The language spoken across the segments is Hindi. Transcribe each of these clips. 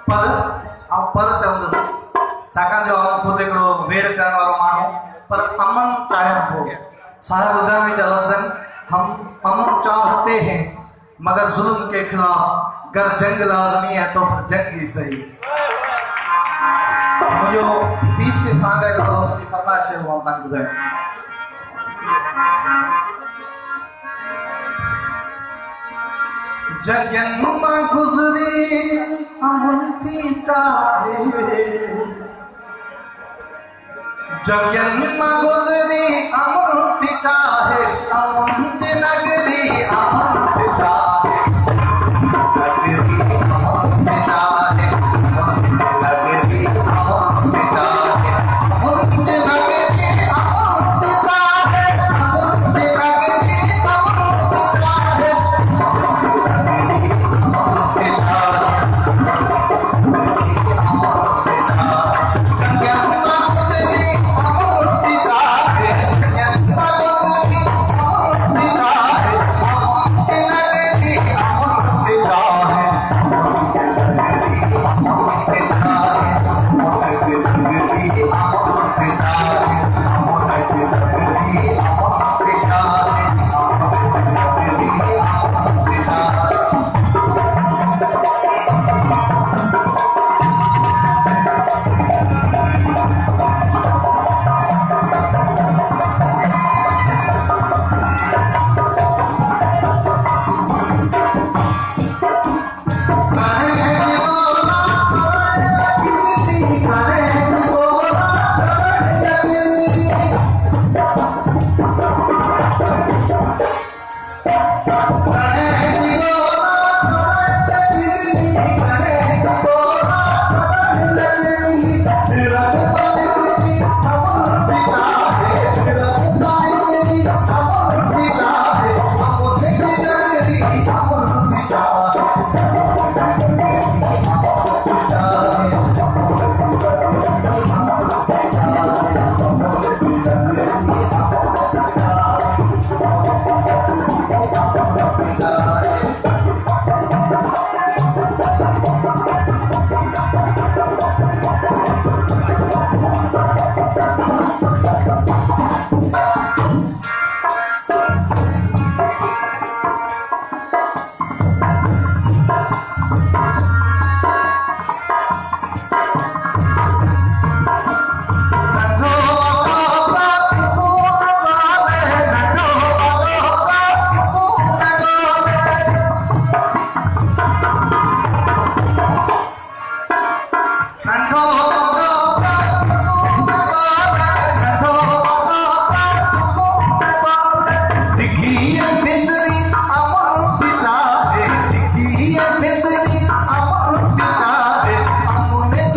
पर चवंदुसि छाकाणि जो ख़ुदि हिकिड़ो वेड़ करण वारो माण्हू पर अमन चाहियां थो। साहिब ॿुधायो जा लफ़्ज़ हम अमन चाहते हैं मगर जुल्म के खिलाफ गर जंग लाज़मी है तो फिर जंग ही सही। मुझे बीच के सांग है का रोशनी फरमाइश है वो तक बुधाए। जगन मां गुजरी अमन थी चाहे जगन मां गुजरी अमन थी चाहे अमन जे नगरी अमन थी चाहे नगरी अमन थी चाहे अमन नगरी अमन थी चाहे अमन जे नगरी अमन थी चाहे अमन जे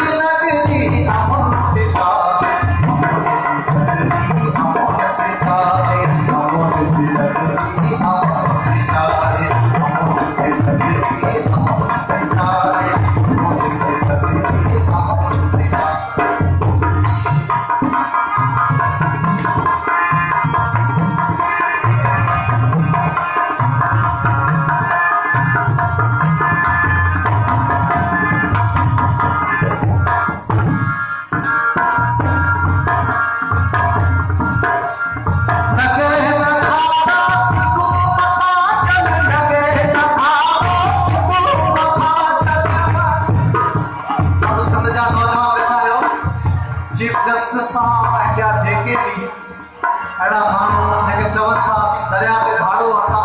नगरी अमन थी चाहे चीफ जस्टिस साहब जेके भी अड़ा मानू चवन था दरिया ते भाड़ो हटा